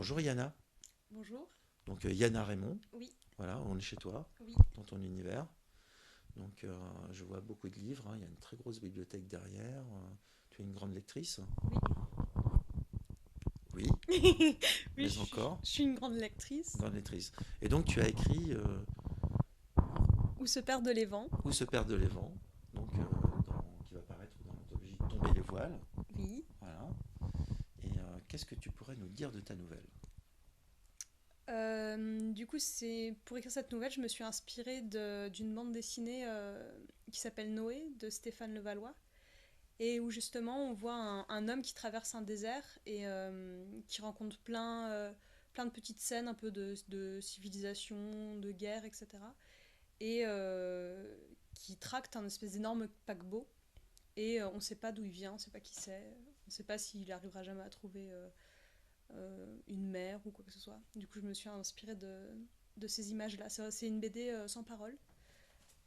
Bonjour Yana. Bonjour. Donc Yana Raymond, Oui, voilà, on est chez toi, oui, dans ton univers. Donc je vois beaucoup de livres, hein, il y a une très grosse bibliothèque derrière. Tu es une grande lectrice. oui. Oui, Oui, mais encore, je suis une grande lectrice. grande lectrice. Et donc tu as écrit Où se perdent les vents. Où se perdent les vents, donc, qui va paraître dans l'anthologie Tomber les voiles. Oui. Voilà. Et qu'est-ce que tu pourrais nous dire de ta nouvelle? Du coup, c'est pour écrire cette nouvelle, je me suis inspirée d'une bande dessinée qui s'appelle Noé de Stéphane Levallois et où justement on voit un homme qui traverse un désert et qui rencontre plein de petites scènes un peu de civilisation, de guerre, etc. Et qui tracte un espèce d'énorme paquebot. Et on ne sait pas d'où il vient, on ne sait pas qui c'est, on ne sait pas s'il arrivera jamais à trouver une mer ou quoi que ce soit. Du coup, je me suis inspirée de ces images-là. C'est une BD sans parole.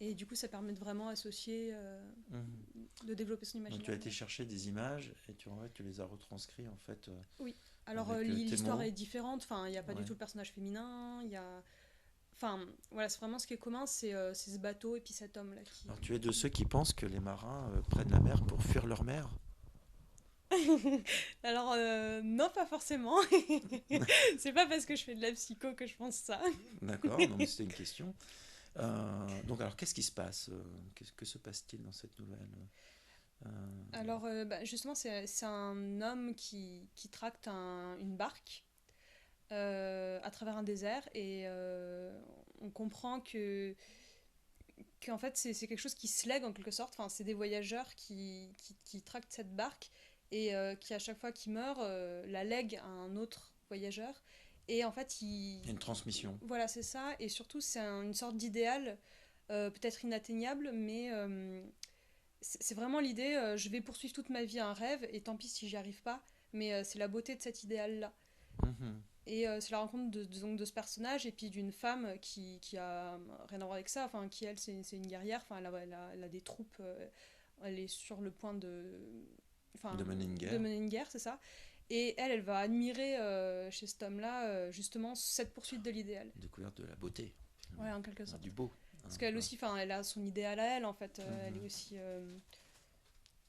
Et du coup, ça permet de vraiment associer, Mhm. de développer son Donc tu as imaginaire. été Ouais. chercher des images et tu les as retranscrits en fait Oui. Alors, avec tes l'histoire mots. est différente. Enfin, il n'y a pas du Ouais. tout le personnage féminin. Il y a... Enfin, voilà, c'est vraiment ce qui est commun, c'est ce bateau et puis cet homme-là Alors tu es de qui... ceux qui pensent que les marins prennent la mer pour fuir leur mer? Alors, non, pas forcément. C'est pas parce que je fais de la psycho que je pense ça. D'accord, non mais c'était une question. Donc alors qu'est-ce qui se passe que se passe-t-il dans cette nouvelle? Euh, Alors, bah, justement, c'est un homme qui tracte une barque à travers un désert et on comprend qu'en fait, c'est quelque chose qui se lègue en quelque sorte. Enfin, c'est des voyageurs qui tractent cette barque et qui, à chaque fois qu'ils meurent, la lèguent à un autre voyageur. Et en fait, une transmission. voilà, c'est ça. Et surtout, c'est une sorte d'idéal, peut-être inatteignable, mais c'est vraiment l'idée, je vais poursuivre toute ma vie un rêve, et tant pis si j'y arrive pas, mais c'est la beauté de cet idéal-là. Mhm. Et c'est la rencontre donc, de ce personnage, et puis d'une femme qui a rien à voir avec ça, enfin, qui elle, c'est une guerrière, enfin, elle a des troupes, elle est sur le point enfin, De mener une de guerre. mener une guerre, c'est ça. Et elle va admirer chez cet homme-là, justement, cette poursuite de l'idéal. Découverte de la beauté, Ouais, finalement. en quelque Du sorte. beau. Hein, Parce qu'elle voilà. aussi, enfin, elle a son idéal à elle, en fait. Elle est Mhm. aussi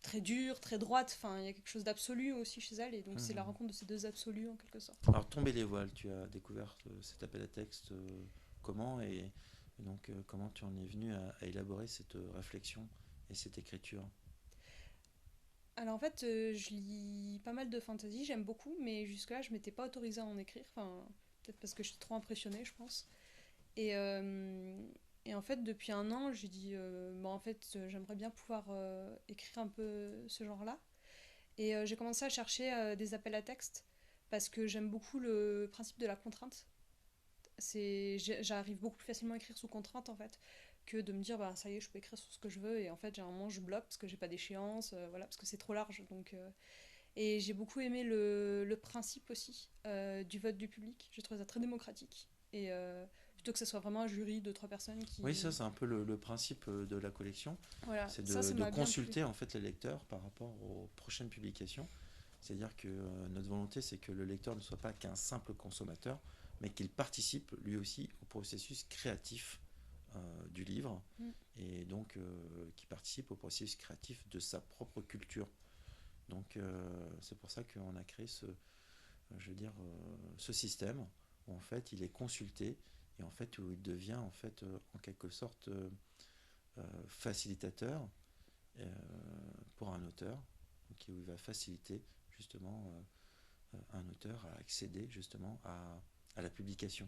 très dure, très droite. Enfin, il y a quelque chose d'absolu aussi chez elle, et donc c'est la Mhm. rencontre de ces deux absolus en quelque sorte. Alors tomber les voiles, tu as découvert cet appel à texte comment et donc comment tu en es venu à élaborer cette réflexion et cette écriture? Alors en fait, je lis pas mal de fantasy, j'aime beaucoup, mais jusque-là, je m'étais pas autorisée à en écrire. Enfin, peut-être parce que j'étais trop impressionnée, je pense. Et, euh, et en fait, depuis un an, j'ai dit, bon, en fait, j'aimerais bien pouvoir écrire un peu ce genre-là. Et j'ai commencé à chercher des appels à texte parce que j'aime beaucoup le principe de la contrainte. J'arrive beaucoup plus facilement à écrire sous contrainte en fait que de me dire bah ça y est je peux écrire sur ce que je veux et en fait généralement je bloque parce que j'ai pas d'échéance voilà parce que c'est trop large donc et j'ai beaucoup aimé le principe aussi du vote du public, j'ai trouvé ça très démocratique et plutôt que ce soit vraiment un jury de trois personnes Oui, ça qui c'est un peu le principe de la collection, voilà c'est ça de m'a bien plu. consulter en fait les lecteurs par rapport aux prochaines publications. C'est-à-dire que notre volonté c'est que le lecteur ne soit pas qu'un simple consommateur, mais qu'il participe lui aussi au processus créatif du livre Mm. et donc qui participe au processus créatif de sa propre culture. Donc c'est pour ça qu'on a créé je veux dire, ce système où en fait il est consulté et en fait où il devient en fait en quelque sorte facilitateur euh, pour un auteur, donc où il va faciliter justement un auteur à accéder justement à la publication.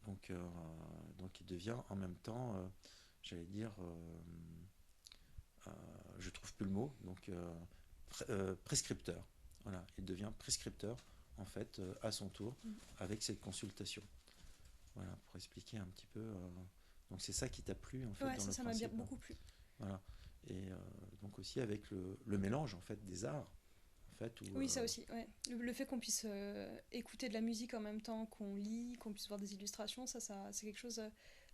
Donc, donc il devient en même temps, j'allais dire, je trouve plus le mot, donc prescripteur. Voilà, il devient prescripteur en fait à son tour Mm. avec cette consultation. Voilà, pour expliquer un petit peu. Donc c'est ça qui t'a plu en fait Ouais dans le ça m'a bien principe. beaucoup plu. Voilà. Et donc aussi avec le mélange en fait des arts, en fait où Oui, ça aussi, ouais. Le fait qu'on puisse écouter de la musique en même temps qu'on lit, qu'on puisse voir des illustrations, ça c'est quelque chose.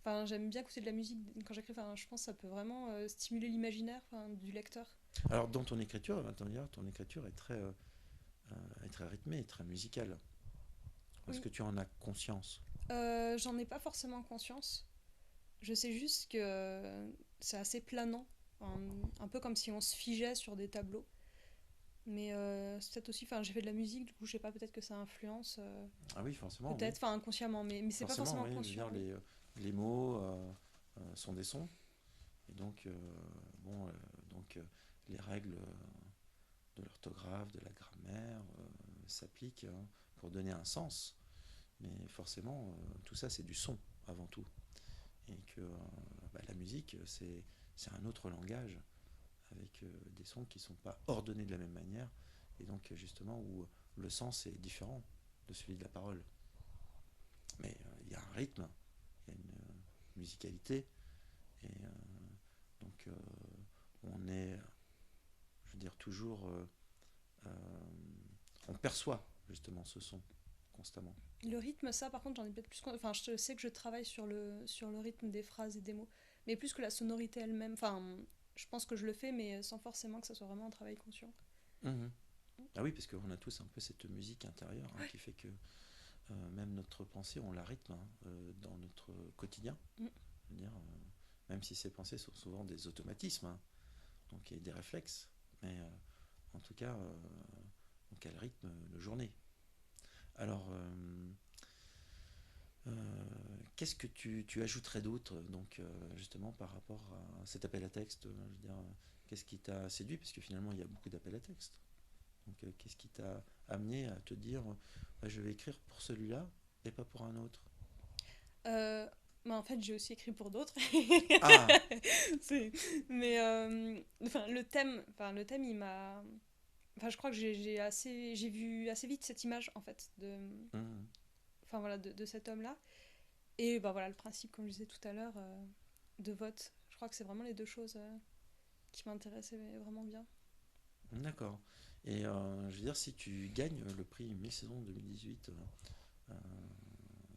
Enfin, j'aime bien écouter de la musique quand j'écris. Enfin, je pense que ça peut vraiment stimuler l'imaginaire enfin, du lecteur. alors dans ton écriture est très très rythmé, très musical. Est-ce Oui. que tu en as conscience? J'en ai pas forcément conscience. Je sais juste que c'est assez planant, un peu comme si on se figeait sur des tableaux. Mais c'est peut-être aussi, enfin j'ai fait de la musique, du coup je sais pas, peut-être que ça influence, Ah oui, forcément, oui. peut-être, enfin inconsciemment, mais c'est pas Forcément, forcément oui. Je veux conscient, dire, oui. les mots sont des sons. Et donc, bon, les règles de l'orthographe, de la grammaire s'appliquent pour donner un sens. Mais forcément, tout ça, c'est du son avant tout. Et que la musique, c'est un autre langage avec des sons qui ne sont pas ordonnés de la même manière. Et donc, justement, où le sens est différent de celui de la parole. Mais il y a un rythme, il y a une musicalité. Et donc, on est, je veux dire, toujours. On perçoit justement ce son constamment. Le rythme, ça par contre j'en ai peut-être plus, enfin je sais que je travaille sur le rythme des phrases et des mots, mais plus que la sonorité elle-même, enfin je pense que je le fais, mais sans forcément que ça soit vraiment un travail conscient. Mhm. Ah oui, parce qu'on a tous un peu cette musique intérieure qui fait que même notre pensée, on la rythme dans notre quotidien. Mm. Je veux dire, même si ces pensées sont souvent des automatismes, donc et des réflexes, mais en tout cas, donc elles rythment nos journées. Alors, qu'est-ce que tu ajouterais d'autre, donc justement par rapport à cet appel à texte, je veux dire, qu'est-ce qui t'a séduit, parce que finalement il y a beaucoup d'appels à texte. Donc, qu'est-ce qui t'a amené à te dire, je vais écrire pour celui-là et pas pour un autre? Euh, mais en fait j'ai aussi écrit pour d'autres. Ah. C'est- mais enfin le thème il m'a, enfin je crois que j'ai vu assez vite cette image en fait Mhm. enfin voilà de cet homme là. Et bah voilà, le principe, comme je disais tout à l'heure, de vote. Je crois que c'est vraiment les deux choses qui m'intéressaient vraiment bien. D'accord. Et je veux dire, si tu gagnes le prix Mi-saison 2018, euh,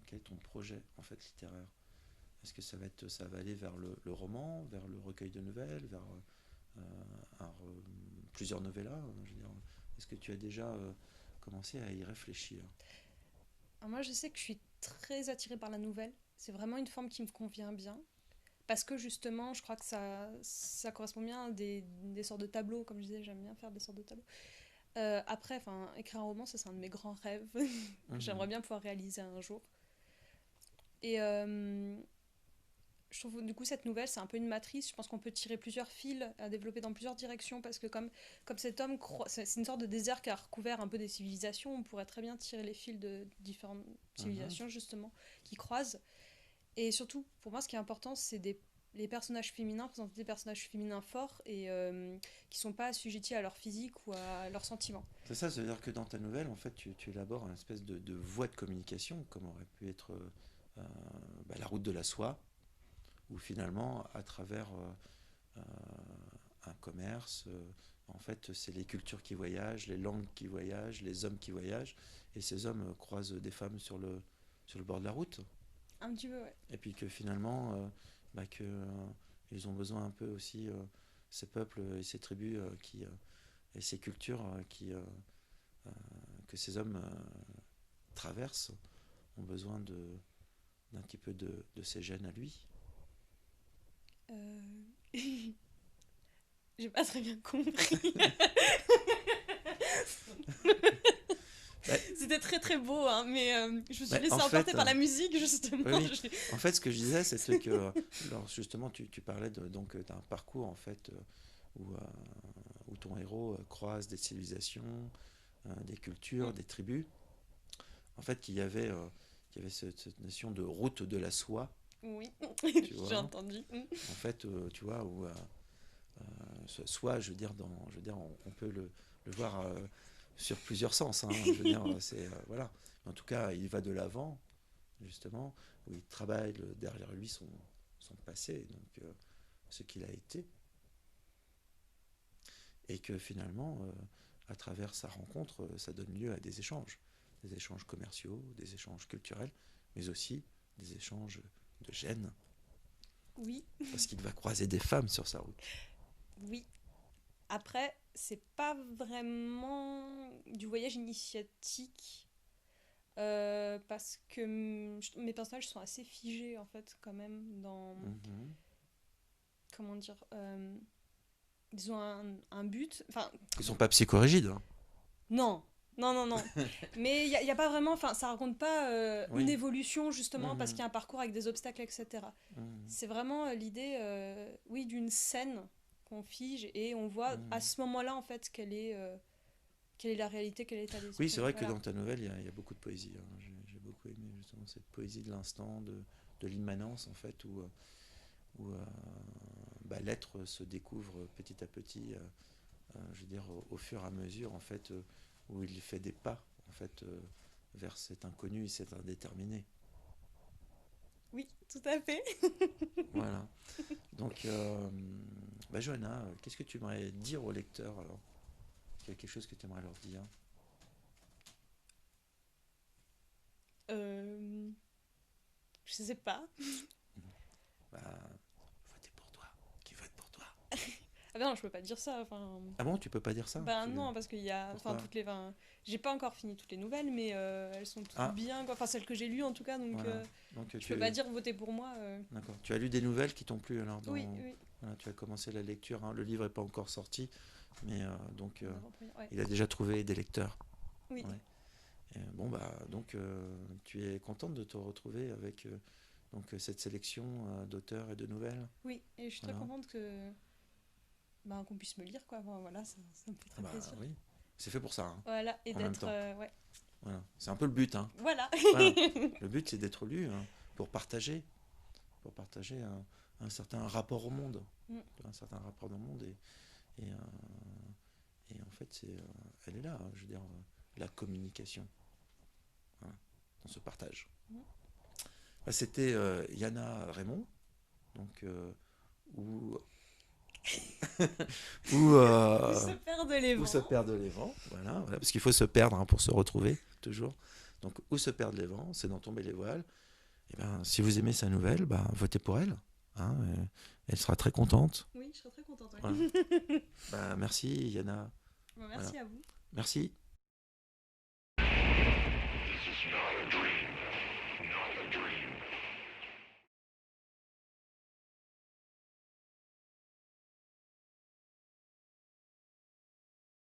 quel est ton projet en fait littéraire? Est-ce que ça va aller vers le roman, vers le recueil de nouvelles, vers euh, plusieurs novellas, je veux dire, est-ce que tu as déjà commencé à y réfléchir? Alors moi, je sais que je suis très attirée par la nouvelle. C'est vraiment une forme qui me convient bien. Parce que justement, je crois que ça correspond bien à des sortes de tableaux. Comme je disais, j'aime bien faire des sortes de tableaux. Après, écrire un roman, ça c'est un de mes grands rêves que j'aimerais Mhm. bien pouvoir réaliser un jour. Et je trouve du coup cette nouvelle c'est un peu une matrice. Je pense qu'on peut tirer plusieurs fils à développer dans plusieurs directions parce que comme cet homme c'est une sorte de désert qui a recouvert un peu des civilisations. On pourrait très bien tirer les fils de différentes Mhm. civilisations justement qui croisent. Et surtout pour moi ce qui est important c'est les personnages féminins, présenter des personnages féminins forts et qui sont pas assujettis à leur physique ou à leurs sentiments. C'est ça, veut dire que dans ta nouvelle, en fait, tu élabores une espèce de voie de communication, comme aurait pu être la route de la soie, où finalement, à travers un commerce, en fait, c'est les cultures qui voyagent, les langues qui voyagent, les hommes qui voyagent, et ces hommes croisent des femmes sur le bord de la route, Un petit peu, ouais. et puis que finalement, ils ont besoin un peu aussi, ces peuples et ces tribus et ces cultures que ces hommes traversent ont besoin d'un petit peu de ses gènes à lui. Euh... J'ai pas très bien compris. Bah, C'était très très beau, hein, mais je me suis en laissée emporter fait, par la musique justement. oui, oui. En fait, ce que je disais, c'était que, justement, tu parlais donc d'un parcours en fait où ton héros croise des civilisations, des cultures, des tribus. En fait, qu'il y avait cette notion de route de la soie, Oui, tu j'ai vois. entendu. En fait, tu vois, où soie, je veux dire, on peut le voir sur plusieurs sens. Hein, je veux dire, c'est voilà. Mais en tout cas, il va de l'avant, justement, où il travaille derrière lui son passé, donc ce qu'il a été, et que finalement, à travers sa rencontre, ça donne lieu à des échanges commerciaux, des échanges culturels, mais aussi des échanges de gènes, Oui, parce qu'il va croiser des femmes sur sa route. oui. Après, c'est pas vraiment du voyage initiatique. Parce que mes personnages sont assez figés en fait quand même dans Mhm. comment dire ils ont un but enfin Ils sont pas psychorigides, hein. non non mais il y a pas vraiment enfin ça raconte pas une Oui. évolution justement parce qu'il Mhm. y a un parcours avec des obstacles etc. Mhm. C'est vraiment l'idée oui d'une scène qu'on fige et on voit à Mhm. ce moment-là en fait quelle est la réalité quel est l'état Oui, c'est d'esprit vrai que voilà. dans ta nouvelle, il y a beaucoup de poésie, hein. J'ai beaucoup aimé justement cette poésie de l'instant, de l'immanence en fait, où bah, l'être se découvre petit à petit, je veux dire, au fur et à mesure en fait, où il fait des pas en fait vers cet inconnu et cet indéterminé. Oui tout à fait. Voilà. Donc, bah, Johanna, qu'est-ce que tu aimerais dire aux lecteurs alors? Est-ce qu'il y a quelque chose que tu aimerais leur dire? euh, je sais pas. Bah, votez pour toi. Qui vote pour toi? Ah ben non, je peux pas dire ça. Enfin, Ah bon, tu peux pas dire ça? ben non, parce qu'il y a, enfin Pourquoi? toutes les, enfin, j'ai pas encore fini toutes les nouvelles, mais elles sont toutes Ah, bien, quoi. Enfin celles que j'ai lues en tout cas, donc voilà. Donc je peux pas dire votez pour moi. d'accord. Tu as lu des nouvelles qui t'ont plu alors Oui, dans... oui. Voilà, tu as commencé la lecture, hein. Le livre n'est pas encore sorti, mais donc On va reprendre. Ouais. il a déjà trouvé des lecteurs. Oui, Ouais. Et, bon bah donc tu es contente de te retrouver avec donc cette sélection d'auteurs et de nouvelles. oui. Et je suis très Voilà. contente que, ben, qu'on puisse me lire, quoi. Enfin, voilà, ça me fait Ah très bah plaisir. oui, c'est fait pour ça, hein, Voilà, et en même d'être, temps. ouais. Voilà. C'est un peu le but, hein. Voilà. Voilà. Le but c'est d'être lu, hein, pour partager un certain rapport au monde, Mm. un certain rapport au monde et, et en fait elle est là, hein, je veux dire, la communication, voilà, dans ce partage. Mm. Bah, c'était Yana Raymond, donc où, où, Où se perdent les où se vents. perdent les vents, voilà, voilà, parce qu'il faut se perdre, hein, pour se retrouver toujours. Donc où se perdent les vents, c'est dans Tomber les voiles. Et ben, si vous aimez sa nouvelle, bah, votez pour elle, hein, elle sera très contente. Oui, je serais très contente. Voilà. Ouais. Bah, merci Yana, Bon, voilà. merci à vous. Merci.